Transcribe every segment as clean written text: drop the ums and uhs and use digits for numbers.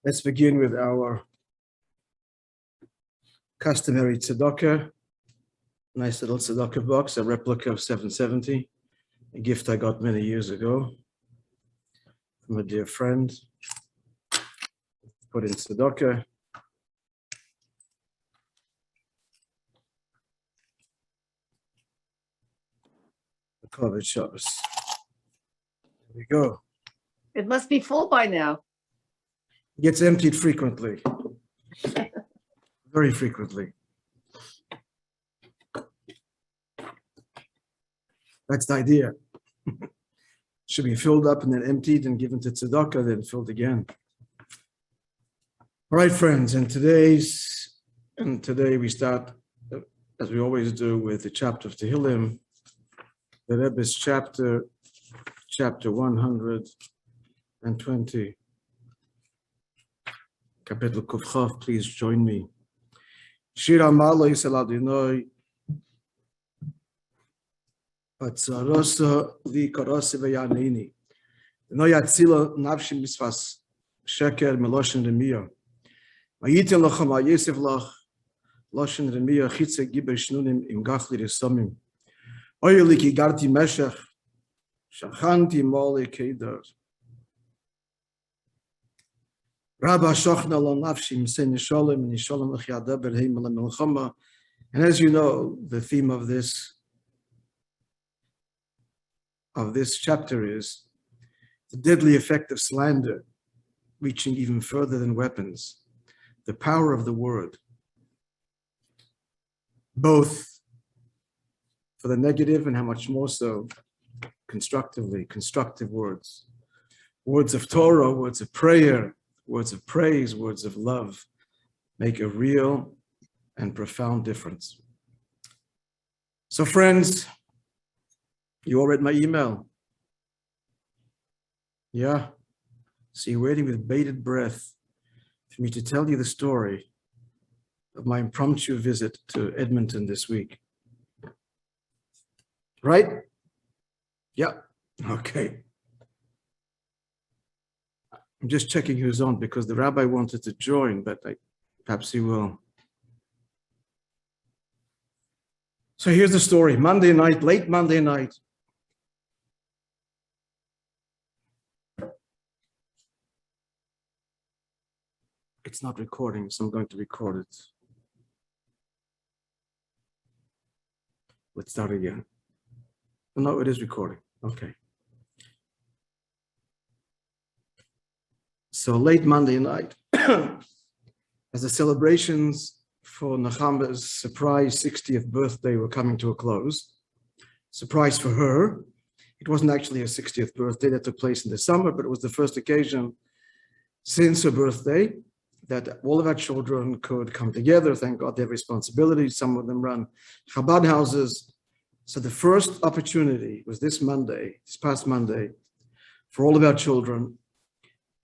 Let's begin with our customary tzedakah. Nice little tzedakah box, a replica of 770, a gift I got many years ago from a dear friend. Put in tzedakah. The covered Shabbos. There we go. It must be full by now. It gets emptied frequently. Very frequently. That's the idea. Should be filled up and then emptied and given to tzedakah, then filled again. All right, friends, and today we start, as we always do, with the chapter of Tehillim, the Rebbe's chapter 120. Kapitel Kuf Chav, please join me. Shir Amalo Yisrael Adonai, Batzarosa Li Karose Veyanini. No Yatzila Navshim Misfas Sheker Meloshen Remiyah. Vayitin Lachem Yosef Lach Loshen Remiyah Chitze Giber Shnunim Im Gachli Resomim. Oyeli Ki Garti Meshach Shachanti Mole Kedar. Rabba Shochna Lo Nafshim Sen Nisholem Nisholem L'Chiadaber Heimel Melchama. And as you know, the theme of this chapter is the deadly effect of slander, reaching even further than weapons, the power of the word, both for the negative and how much more so constructive words, words of Torah, words of prayer, words of praise, words of love, make a real and profound difference. So friends, you all read my email? Yeah. So you're waiting with bated breath for me to tell you the story of my impromptu visit to Edmonton this week. Right? Yeah. Okay. I'm just checking who's on because the rabbi wanted to join, but perhaps he will. So here's the story. Monday night, late Monday night. It's not recording, so I'm going to record it. Let's start again. No, it is recording. Okay. So late Monday night, as the celebrations for Nechama's surprise 60th birthday were coming to a close, surprise for her, it wasn't actually her 60th birthday that took place in the summer, but it was the first occasion since her birthday that all of our children could come together. Thank God they have responsibilities. Some of them run Chabad houses. So the first opportunity was this past Monday, for all of our children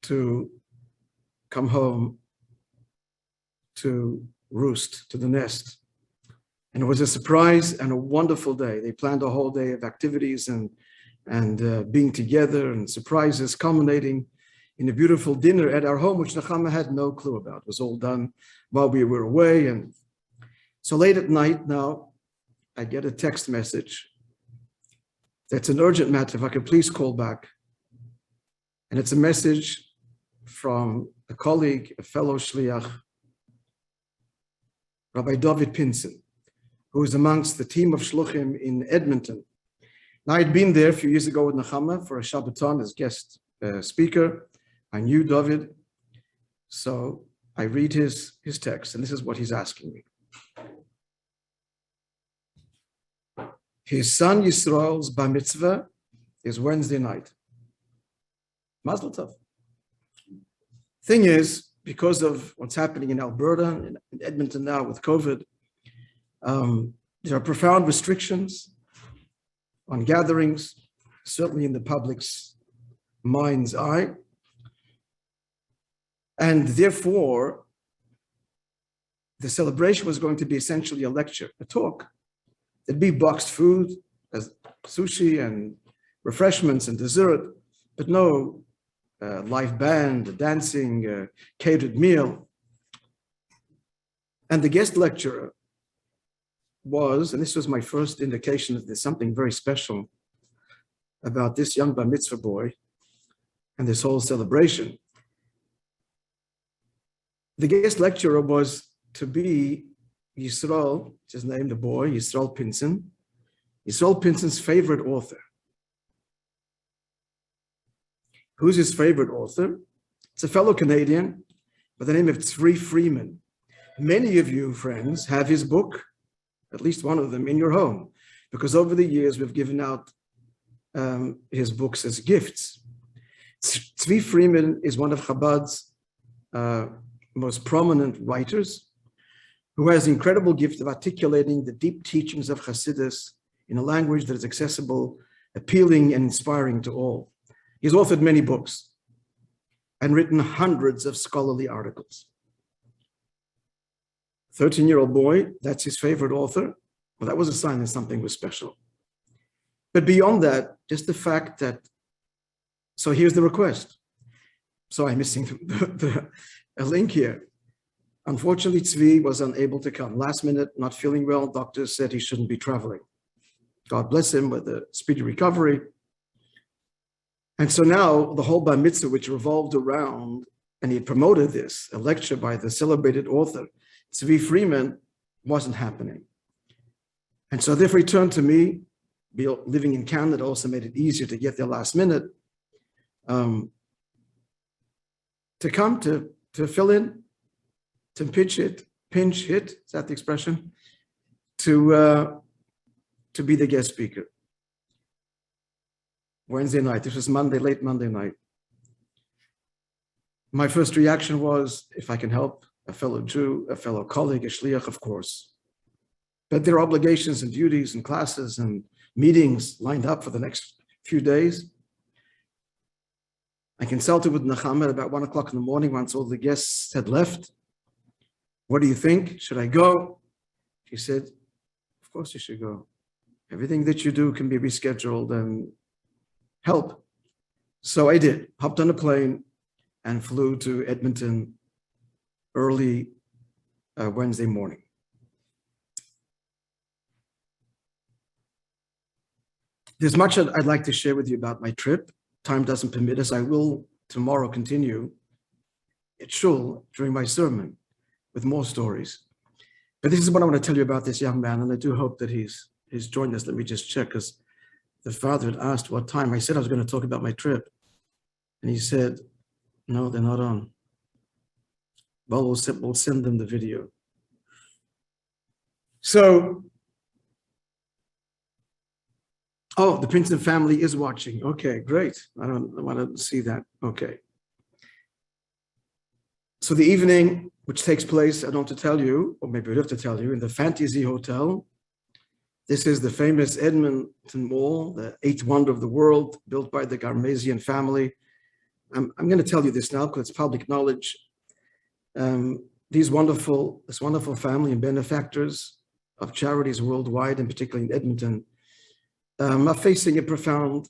to come home to roost, to the nest. And it was a surprise and a wonderful day. They planned a whole day of activities and being together and surprises culminating in a beautiful dinner at our home, which Nechama had no clue about. It was all done while we were away. And so late at night now, I get a text message that's an urgent matter, if I could please call back. And it's a message from a colleague, a fellow shliach, Rabbi David Pinson, who is amongst the team of shluchim in Edmonton. Now, I'd been there a few years ago with Nechama for a Shabbaton as guest speaker. I knew David, so I read his text, and this is what he's asking me. His son Yisrael's bar mitzvah is Wednesday night. Mazel tov. Thing is, because of what's happening in Alberta and in Edmonton now with COVID, there are profound restrictions on gatherings, certainly in the public's mind's eye. And therefore, the celebration was going to be essentially a lecture, a talk. There'd be boxed food, as sushi and refreshments and dessert, but no live band, dancing, catered meal. And the guest lecturer was, and this was my first indication that there's something very special about this young bar mitzvah boy and this whole celebration. The guest lecturer was to be Yisrael, his name, the boy, Yisrael Pinson, Yisrael Pinson's favorite author. Who's his favorite author? It's a fellow Canadian by the name of Tzvi Freeman. Many of you, friends, have his book, at least one of them, in your home, because over the years we've given out his books as gifts. Tzvi Freeman is one of Chabad's most prominent writers, who has the incredible gift of articulating the deep teachings of Hasidus in a language that is accessible, appealing, and inspiring to all. He's authored many books and written hundreds of scholarly articles. 13-year-old boy, that's his favorite author. Well, that was a sign that something was special. But beyond that, just the fact that, so here's the request. So I'm missing a link here. Unfortunately, Tzvi was unable to come. Last minute, not feeling well, doctors said he shouldn't be traveling. God bless him with a speedy recovery. And so now the whole bar mitzvah, which revolved around, and he promoted this, a lecture by the celebrated author, Tzvi Freeman, wasn't happening. And so therefore he turned to me. Living in Canada also made it easier to get there last minute, to come to fill in, to pinch hit, is that the expression? To be the guest speaker. Wednesday night, this was Monday, late Monday night. My first reaction was, if I can help a fellow Jew, a fellow colleague, a shliach, of course. But there are obligations and duties and classes and meetings lined up for the next few days. I consulted with Nechama at about 1 o'clock in the morning once all the guests had left. What do you think? Should I go? She said, of course you should go. Everything that you do can be rescheduled and help. So I did, hopped on a plane and flew to Edmonton early Wednesday morning. There's much I'd like to share with you about my trip. Time doesn't permit us. I will tomorrow continue at Shul during my sermon with more stories. But this is what I want to tell you about this young man, and I do hope that he's joined us. Let me just check, because the father had asked what time. I said I was going to talk about my trip. And he said, no, they're not on. Well, we'll send them the video. So, oh, the Princeton family is watching. Okay, great. I want to see that. Okay. So the evening, which takes place, I don't have to tell you, or maybe I have to tell you, in the Fantasy Hotel. This is the famous Edmonton Mall, the eighth wonder of the world, built by the Garmezian family. I'm going to tell you this now because it's public knowledge. This wonderful family and benefactors of charities worldwide, and particularly in Edmonton, are facing a profound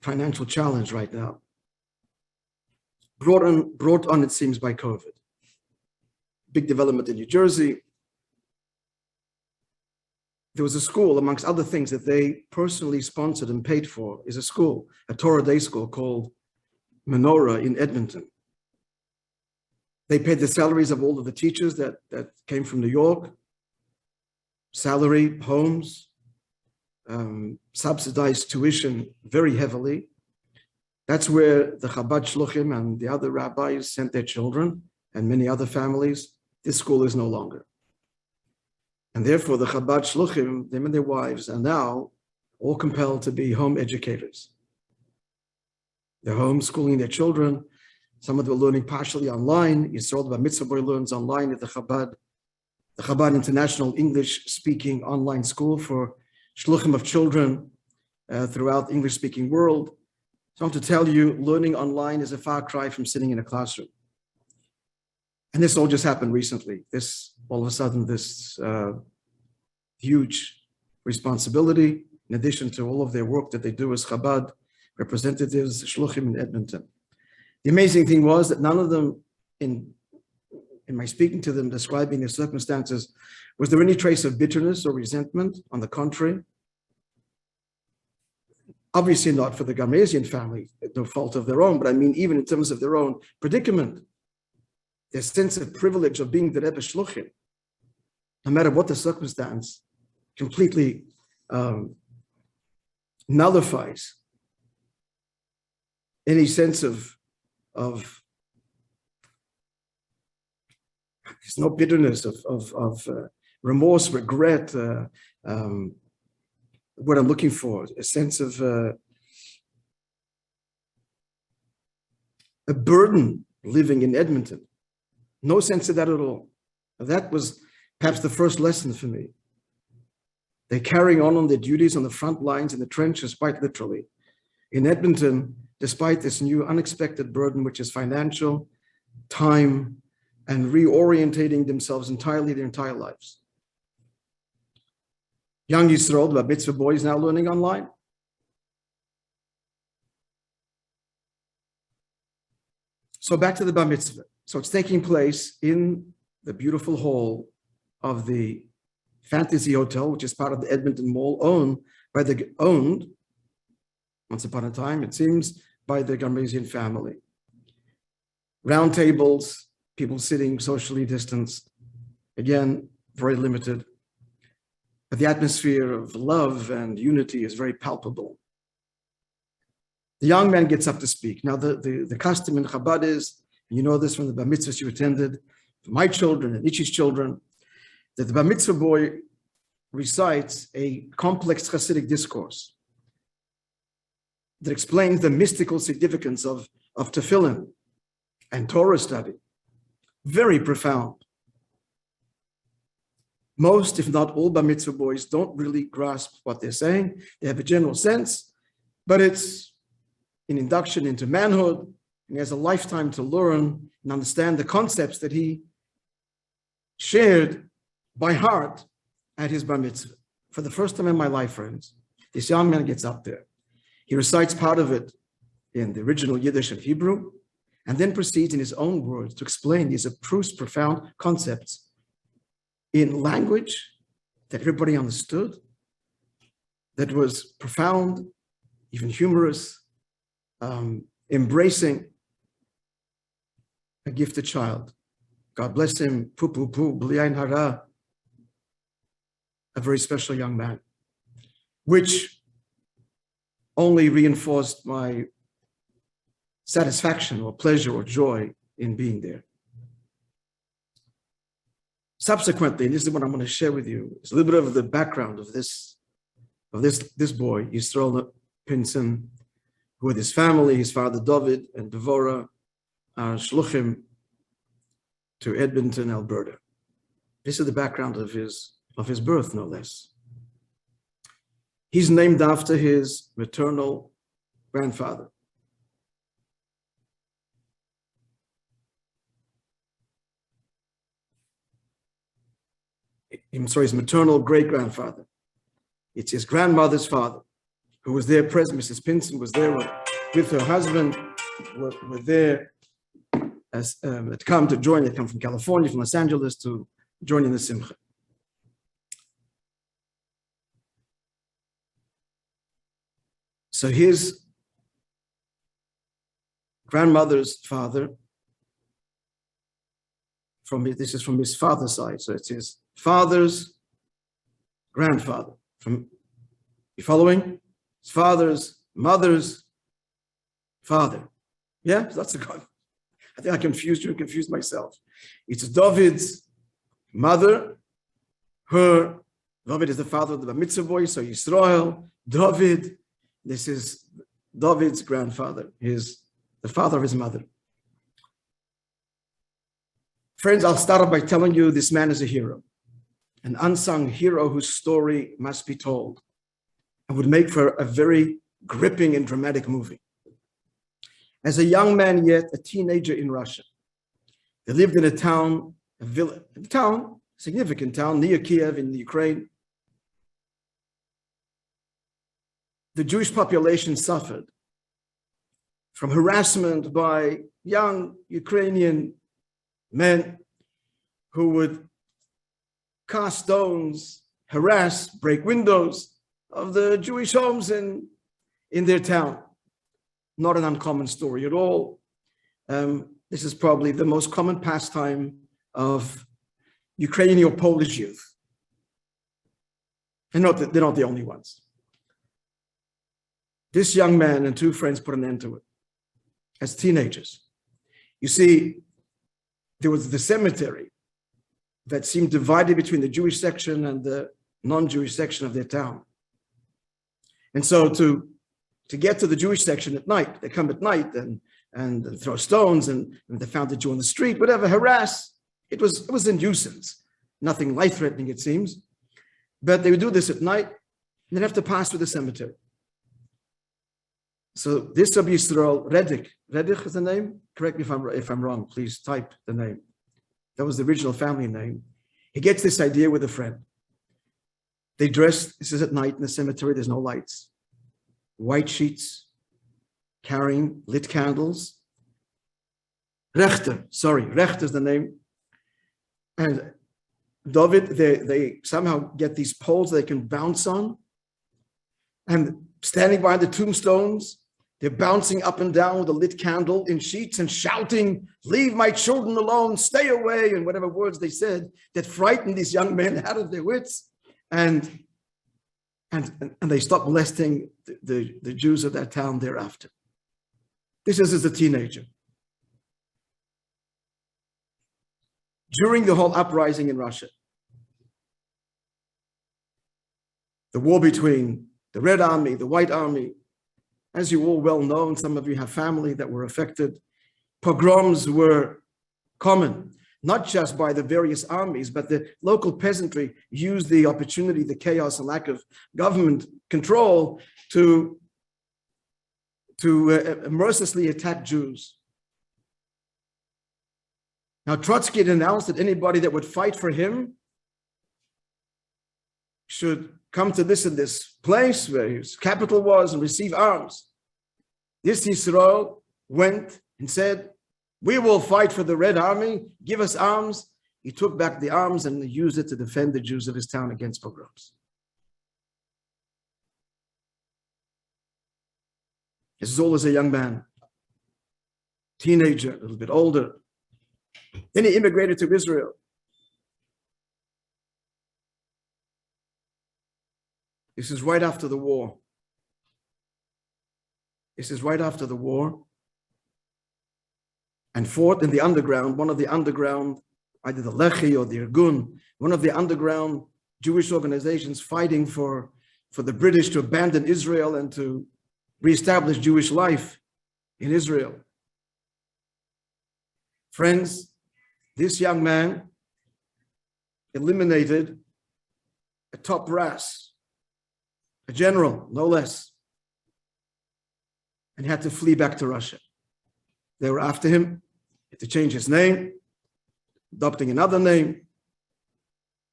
financial challenge right now. Brought on, it seems, by COVID. Big development in New Jersey. There was a school, amongst other things, that they personally sponsored and paid for, is a school, a Torah day school called Menorah in Edmonton. They paid the salaries of all of the teachers that came from New York, salary, homes, subsidized tuition very heavily. That's where the Chabad Shluchim and the other rabbis sent their children, and many other families. This school is no longer. And therefore, the Chabad Shluchim, them and their wives, are now all compelled to be home educators. They're homeschooling their children. Some of them are learning partially online. Yisrael Bar Mitzvah Boy learns online at the Chabad International English-speaking online school for Shluchim of children throughout the English-speaking world. So I want to tell you, learning online is a far cry from sitting in a classroom. And this all just happened recently. All of a sudden, this huge responsibility, in addition to all of their work that they do as Chabad, representatives, shluchim in Edmonton. The amazing thing was that none of them, in my speaking to them, describing their circumstances, was there any trace of bitterness or resentment? On the contrary. Obviously not for the Garmesian family, no fault of their own, but I mean, even in terms of their own predicament, their sense of privilege of being the Rebbe Shluchim, no matter what the circumstance, completely nullifies any sense of there's no bitterness of remorse, regret, what I'm looking for, a sense of a burden living in Edmonton. No sense of that at all. That was perhaps the first lesson for me. They're carrying on their duties on the front lines in the trenches, quite literally. In Edmonton, despite this new unexpected burden, which is financial, time, and reorientating themselves entirely their entire lives. Young Yisrael, the Bar Mitzvah boy, is now learning online. So back to the Bar Mitzvah. So it's taking place in the beautiful hall of the Fantasy Hotel, which is part of the Edmonton Mall, owned, once upon a time, it seems, by the Garmesian family. Round tables, people sitting socially distanced, again, very limited. But the atmosphere of love and unity is very palpable. The young man gets up to speak. Now, the custom in Chabad is, you know this from the Bar Mitzvahs you attended, for my children and Ichi's children, that the Bar Mitzvah boy recites a complex Hasidic discourse that explains the mystical significance of tefillin and Torah study. Very profound. Most, if not all, Bar Mitzvah boys don't really grasp what they're saying. They have a general sense, but it's an induction into manhood, and he has a lifetime to learn and understand the concepts that he shared by heart at his Bar Mitzvah. For the first time in my life, friends, this young man gets up there. He recites part of it in the original Yiddish and Hebrew, and then proceeds in his own words to explain these abstruse, profound concepts in language that everybody understood, that was profound, even humorous, embracing a gifted child. God bless him, b'li'ayin hara, a very special young man, which only reinforced my satisfaction or pleasure or joy in being there. Subsequently, and this is what I'm going to share with you, it's a little bit of the background of this boy, Yisrael Pinson, who with his family, his father David and Devorah, are shluchim to Edmonton, Alberta. This is the background of his birth, no less. He's named after his maternal grandfather. His maternal great-grandfather. It's his grandmother's father, who was there present. Mrs. Pinson was there with her husband, were there as had come to join. They'd come from California, from Los Angeles, to join in the Simcha. So his grandmother's father, this is from his father's side, so it's his father's grandfather. You following? His father's mother's father. Yeah, that's a good. I think I confused you and confused myself. It's David's mother. David is the father of the Bar Mitzvah boy, so Yisrael, David. This is David's grandfather, the father of his mother. Friends, I'll start off by telling you this man is a hero, an unsung hero whose story must be told and would make for a very gripping and dramatic movie. As a young man, yet a teenager in Russia, they lived in significant town near Kiev in the Ukraine. The Jewish population suffered from harassment by young Ukrainian men who would cast stones, harass, break windows of the Jewish homes in their town. Not an uncommon story at all. This is probably the most common pastime of Ukrainian or Polish youth. And they're not the only ones. This young man and two friends put an end to it as teenagers. You see, there was the cemetery that seemed divided between the Jewish section and the non-Jewish section of their town. And so to get to the Jewish section at night, they come at night and throw stones, and they found the Jew on the street, whatever, harass. It was a nuisance, nothing life-threatening, it seems. But they would do this at night, and they'd have to pass through the cemetery. So this Rabbi Yisrael Redich is the name? Correct me if I'm wrong, please type the name. That was the original family name. He gets this idea with a friend. They dress, this is at night in the cemetery, there's no lights. White sheets, carrying lit candles. Rechter is the name. And David, they somehow get these poles they can bounce on. And standing by the tombstones, they're bouncing up and down with a lit candle in sheets and shouting, "Leave my children alone, stay away," and whatever words they said that frightened these young men out of their wits. And they stopped molesting the Jews of that town thereafter. This is as a teenager. During the whole uprising in Russia, the war between the Red Army, the White Army, as you all well know, and some of you have family that were affected, pogroms were common, not just by the various armies, but the local peasantry used the opportunity, the chaos and lack of government control to mercilessly attack Jews. Now, Trotsky had announced that anybody that would fight for him should come to this and this place where his capital was and receive arms. This Yisrael went and said, "We will fight for the Red Army, give us arms." He took back the arms and used it to defend the Jews of his town against pogroms. This is all as a young man, teenager, a little bit older. Then he immigrated to Israel. This is right after the war. And fought in the underground, one of the underground, either the Lechi or the Irgun, one of the underground Jewish organizations fighting for the British to abandon Israel and to reestablish Jewish life in Israel. Friends, this young man eliminated a top brass, a general, no less, and had to flee back to Russia. They were after him. He had to change his name, adopting another name,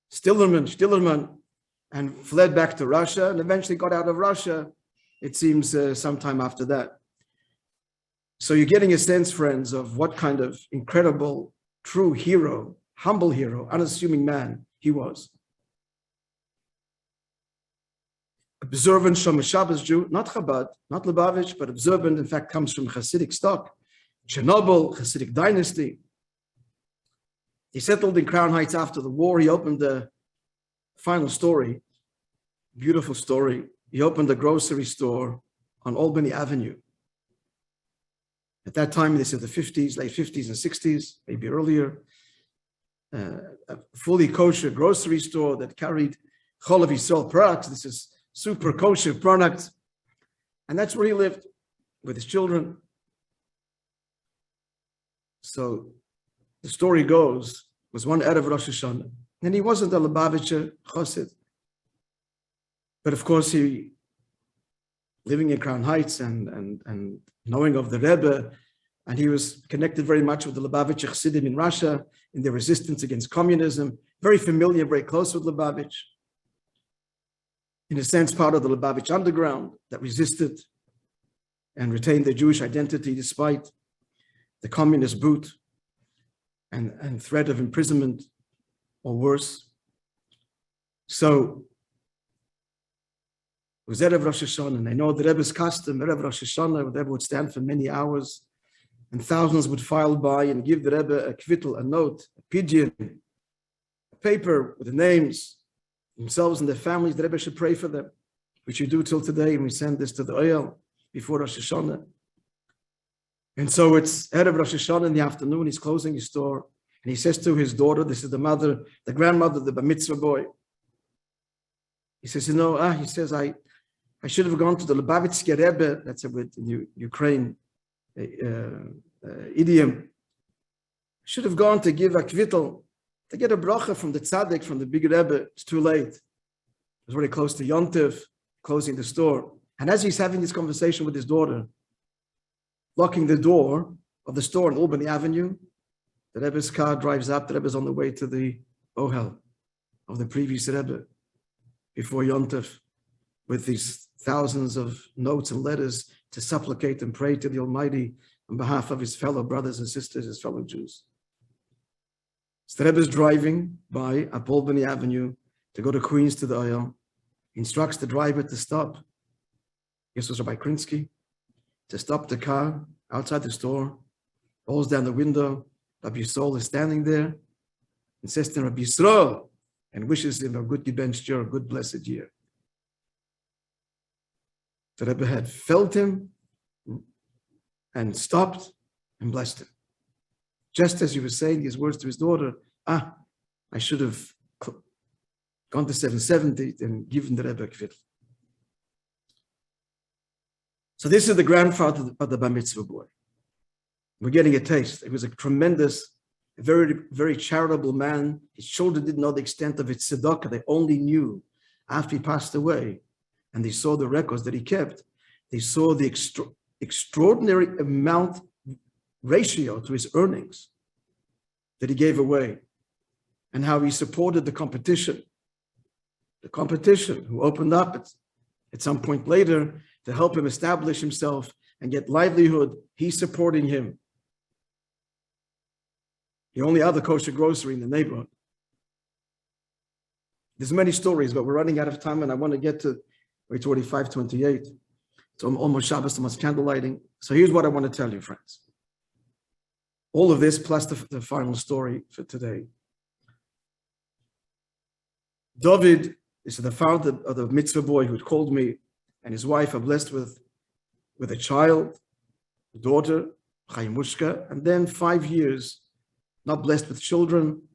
Stillerman, and fled back to Russia, and eventually got out of Russia, it seems, sometime after that. So you're getting a sense, friends, of what kind of incredible, true hero, humble hero, unassuming man he was. Observant Shomer Shabbos Jew, not Chabad, not Lubavitch, but observant, in fact, comes from Hasidic stock, Chernobyl, Hasidic dynasty. He settled in Crown Heights after the war. He opened the final story, beautiful story. He opened a grocery store on Albany Avenue. At that time, this is the 50s, late 50s and 60s, maybe earlier, a fully kosher grocery store that carried Cholav Yisrael products. This is super kosher products. And that's where he lived with his children. So the story goes, was one Erev Rosh Hashanah. And he wasn't a Lubavitcher Chosid. But of course, he, living in Crown Heights and knowing of the Rebbe, and he was connected very much with the Lubavitcher Chassidim in Russia, in their resistance against communism, very familiar, very close with Lubavitch. In a sense, part of the Lubavitch underground that resisted and retain their Jewish identity despite the communist boot and threat of imprisonment or worse. So it was Erev Rosh Hashanah, and I know the Rebbe's custom, Erev Rosh Hashanah, the Rebbe would stand for many hours, and thousands would file by and give the Rebbe a kvittel, a note, a pidyon, a paper with the names, themselves and their families. The Rebbe should pray for them, which you do till today, and we send this to the Oyel before Rosh Hashanah. And so it's Erev Rosh Hashanah in the afternoon, he's closing his store, and he says to his daughter, this is the mother, the grandmother, the bar mitzvah boy. He says, he says, I should have gone to the Lubavitcher Rebbe, that's a bit in Ukraine idiom. Should have gone to give a kvittel, to get a bracha from the tzaddik, from the big Rebbe. It's too late. It was very close to Yontif, closing the store. And as he's having this conversation with his daughter, locking the door of the store on Albany Avenue, the Rebbe's car drives up. The Rebbe's on the way to the Ohel of the previous Rebbe before Yontif, with these thousands of notes and letters to supplicate and pray to the Almighty on behalf of his fellow brothers and sisters, his fellow Jews. So the Rebbe is driving by up Albany Avenue to go to Queens to the Ohel. He instructs the driver to stop. This was Rabbi Krinsky, to stop the car outside the store, rolls down the window. Rabbi Yisrael is standing there and says to Rabbi Yisrael and wishes him a good gebench year, a good blessed year. The Rebbe had felt him and stopped and blessed him. Just as he was saying these words to his daughter, I should have gone to 770 and given the Rebbe a kvittel. So this is the grandfather of the bar mitzvah boy. We're getting a taste. It was a tremendous, very, very charitable man. His children didn't know the extent of its tzedakah. They only knew after he passed away, and they saw the records that he kept. They saw the extraordinary amount ratio to his earnings that he gave away, and how he supported the competition who opened up at some point later to help him establish himself and get livelihood. He's supporting him. The only other kosher grocery in the neighborhood. There's many stories, but we're running out of time, and I want to get to 8:45:28. It's almost Shabbos, almost candle lighting. So here's what I want to tell you, friends. All of this plus the final story for today. David is the father of the mitzvah boy who called me, and his wife are blessed with a child, a daughter, Chaimushka, and then 5 years not blessed with children,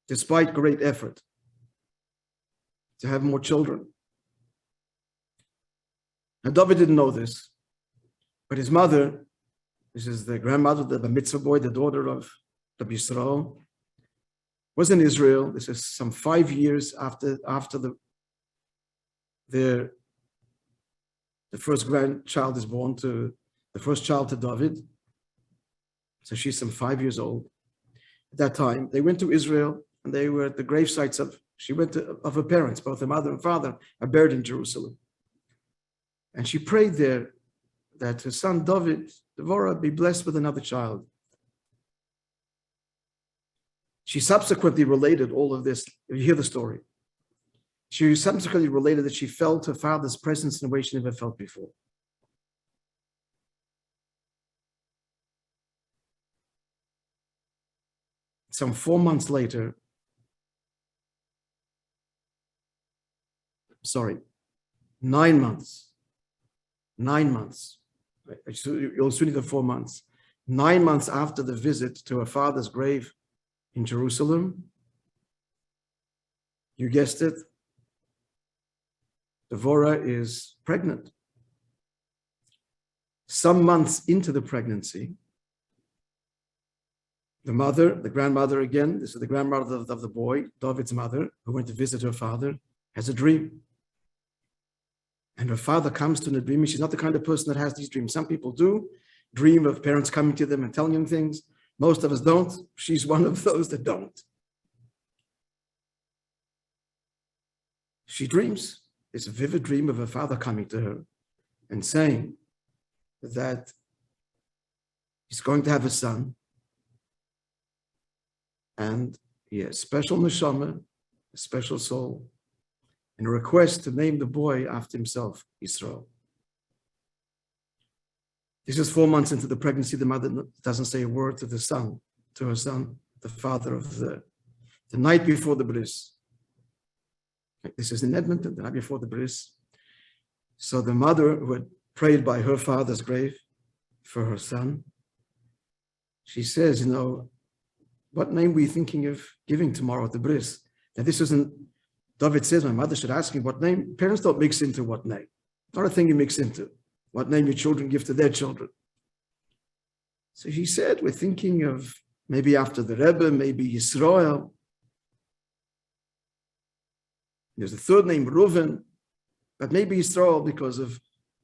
despite great effort to have more children. Now, David didn't know this, but his mother, this is the grandmother, the bar mitzvah boy, the daughter of Rabbi Yisrael, was in Israel. This is some 5 years after the first grandchild is born to the first child to David. So she's some 5 years old. At that time, they went to Israel, and they were at the grave sites of her parents, both her mother and father are buried in Jerusalem. And she prayed there that her son David, Devorah, be blessed with another child. She subsequently related all of this. You hear the story. She subsequently related that she felt her father's presence in a way she never felt before. Some 4 months later, 9 months. 9 months. You'll soon need the 4 months. 9 months after the visit to her father's grave in Jerusalem, you guessed it, Devorah is pregnant. Some months into the pregnancy, the mother, the grandmother again, this is the grandmother of the boy, David's mother, who went to visit her father, has a dream. And her father comes to her dream. She's not the kind of person that has these dreams. Some people do dream of parents coming to them and telling them things. Most of us don't. She's one of those that don't. She dreams. It's a vivid dream of her father coming to her and saying that he's going to have a son, and he has special neshama, a special soul, and a request to name the boy after himself, Yisrael. This is 4 months into the pregnancy. The mother doesn't say a word to her son, the father of the night before the bris. This is in Edmonton, the night before the bris. So the mother who had prayed by her father's grave for her son, she says, what name were you thinking of giving tomorrow at the bris? Now this isn't, David says, my mother should ask me what name. Parents don't mix into what name. Not a thing you mix into. What name your children give to their children. So she said, we're thinking of maybe after the Rebbe, maybe Yisrael. There's a third name, Reuven, but maybe Yisrael because of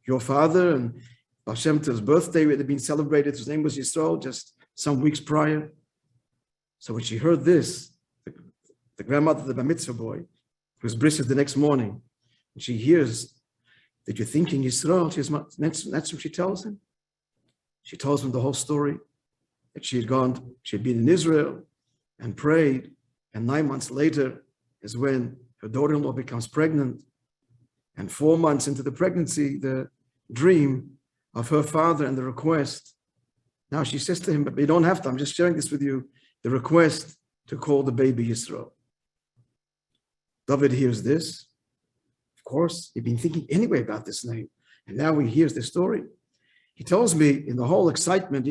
your father and Baal Shem Tov's birthday had been celebrated. His name was Yisrael just some weeks prior. So when she heard this, the grandmother of the Bar Mitzvah boy, whose bris is the next morning, and she hears that you're thinking Yisrael, that's what she tells him. She tells him the whole story, that she had been in Israel and prayed, and 9 months later is when her daughter-in-law becomes pregnant, and 4 months into the pregnancy, the dream of her father and the request. Now she says to him, but you don't have to, I'm just sharing this with you, the request to call the baby Yisrael. David hears this. Of course, he'd been thinking anyway about this name, and now he hears the story. He tells me in the whole excitement,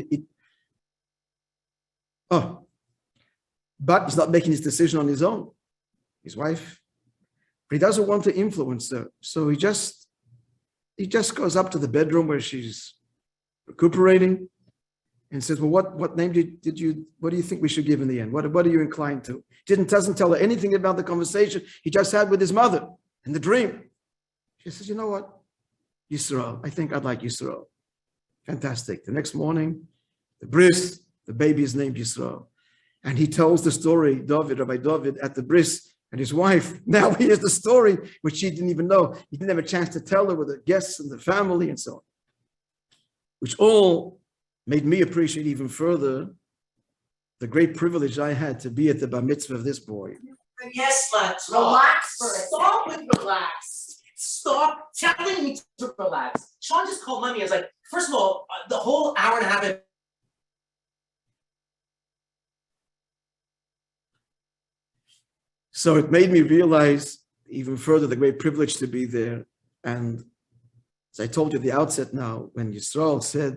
but he's not making his decision on his own, his wife. But he doesn't want to influence her. So he just goes up to the bedroom where she's recuperating and says, well, what name what do you think we should give in the end? What are you inclined to? Doesn't tell her anything about the conversation he just had with his mother in the dream. She says, you know what? Yisrael. I think I'd like Yisrael. Fantastic. The next morning, the bris, the baby is named Yisrael. And he tells the story, Rabbi David, at the bris, and his wife. Now here's the story, which she didn't even know. He didn't have a chance to tell her with the guests and the family and so on. Which all made me appreciate even further the great privilege I had to be at the bar mitzvah of this boy. Yes, let's Relax for a Stop with relax. Stop telling me to relax. Sean just called mommy. I was like, first of all, the whole hour and a half. So it made me realize even further the great privilege to be there. And as I told you at the outset now, when Yisrael said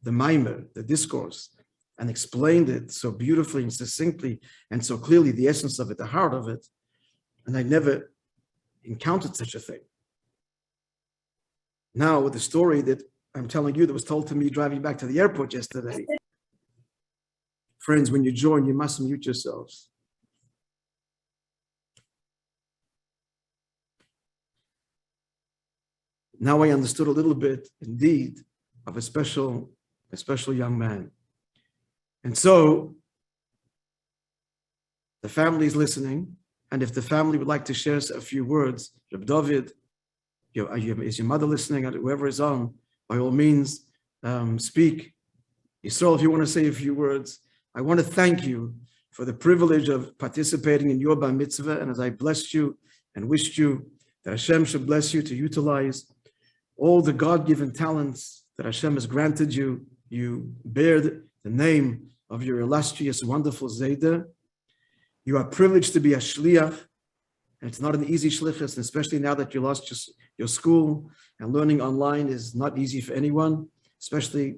the Maimer, the discourse, and explained it so beautifully and succinctly and so clearly, the essence of it, the heart of it, and I never encountered such a thing. Now with the story that I'm telling you that was told to me driving back to the airport yesterday. Friends, when you join, you must mute yourselves. Now I understood a little bit, indeed, of a special young man. And so, the family is listening, and if the family would like to share a few words, Reb David, is your mother listening, whoever is on, by all means, speak. Yisrael, if you want to say a few words, I want to thank you for the privilege of participating in your bar mitzvah, and as I blessed you and wished you that Hashem should bless you to utilize all the God-given talents that Hashem has granted you. You bear the name of your illustrious, wonderful Zayda. You are privileged to be a shliach, and it's not an easy shlichus, especially now that you lost your school, and learning online is not easy for anyone, especially,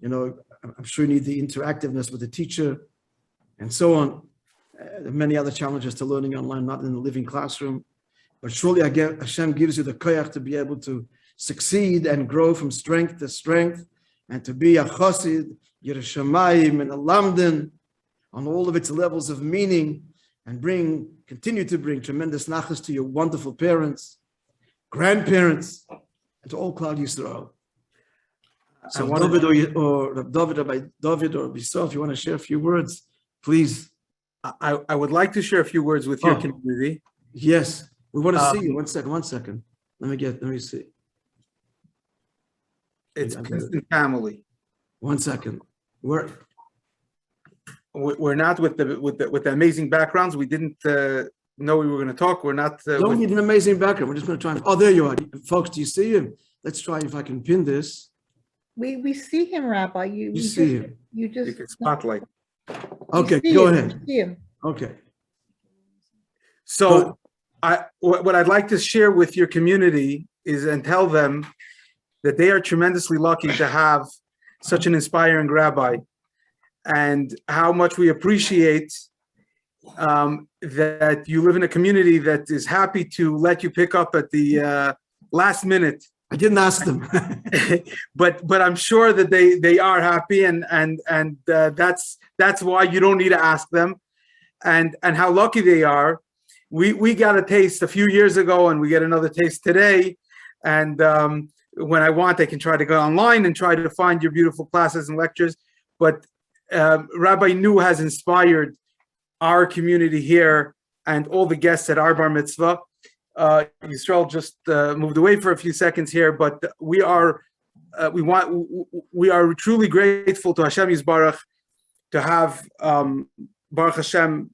I'm sure you need the interactiveness with the teacher, and so on. Many other challenges to learning online, not in the living classroom. But surely Hashem gives you the koyach to be able to succeed and grow from strength to strength, and to be a chassid, Yireh Shamayim, and a lamdan on all of its levels of meaning, and continue to bring tremendous nachas to your wonderful parents, grandparents, and to all Klal Yisrael. So David or Rabbi David or Yisrael, if you want to share a few words, please. I would like to share a few words with your community. Yes, we want to see you. One second. Let me see. It's I got it. Princeton family. 1 second. We're, We're not with the amazing backgrounds. We didn't know we were going to talk. We're not. don't With, need an amazing background. We're just going to try. Oh, there you are. Folks, do you see him? Let's try if I can pin this. We see him, Rabbi. You see him. You you just. can spotlight. Okay, see go him, ahead. you see him. Okay. So, what I'd like to share with your community is and tell them that they are tremendously lucky to have such an inspiring rabbi, and how much we appreciate that you live in a community that is happy to let you pick up at the last minute. I didn't ask them. but I'm sure that they are happy, and that's why you don't need to ask them, and how lucky they are. We got a taste a few years ago, and we get another taste today. And when I want, I can try to go online and try to find your beautiful classes and lectures. But Rabbi Nu has inspired our community here and all the guests at our bar mitzvah. Yisrael just moved away for a few seconds here, but we are truly grateful to Hashem Yisbarach to have Baruch Hashem,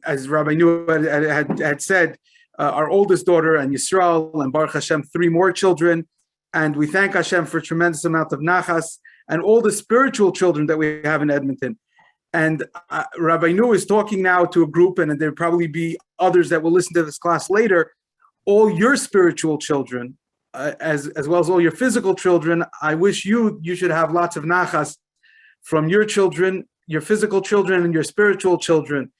as Rabbi Nu had said, our oldest daughter and Yisrael, and Baruch Hashem, 3 more children. And we thank Hashem for a tremendous amount of nachas and all the spiritual children that we have in Edmonton. And Rabbi Nu is talking now to a group, and there'll probably be others that will listen to this class later. All your spiritual children, as well as all your physical children, I wish you should have lots of nachas from your children, your physical children, and your spiritual children.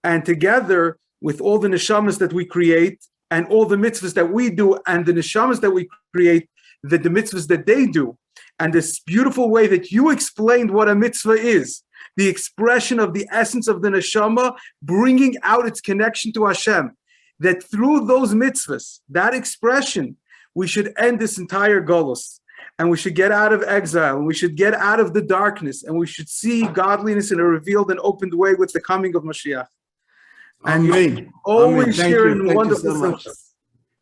And together with all the neshamas that we create, and all the mitzvahs that we do, and the neshamas that we create, the mitzvahs that they do, and this beautiful way that you explained what a mitzvah is, the expression of the essence of the neshama, bringing out its connection to Hashem, that through those mitzvahs, that expression, we should end this entire golus, and we should get out of exile, and we should get out of the darkness, and we should see godliness in a revealed and opened way with the coming of Mashiach. And Amen. always Amen. Thank sharing you. Thank you wonderful so much. things.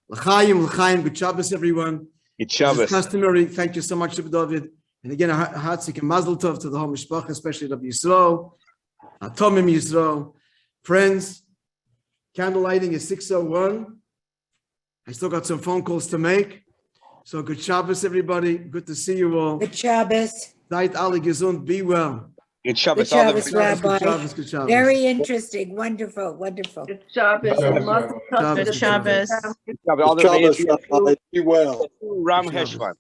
L'chaim, l'chaim, good Shabbos, everyone. Good As is Shabbos. customary, thank you so much, Rabbi David. And again, a heartzik and mazel tov to the whole mishpacha, especially Rabbi Yisrael, Tomim Yisrael. Friends, candle lighting is 6:01. I still got some phone calls to make. So good Shabbos, everybody. Good to see you all. Good Shabbos. Seid alle gesund, be well. Good Shabbos. Good All the Shabbos, Good Rabbi. Shabbos, good Shabbos. Very interesting. Wonderful, wonderful. Good Shabbos. Shabbos. Good Shabbos. all the Be well. Ram Shabbos. Heshvan.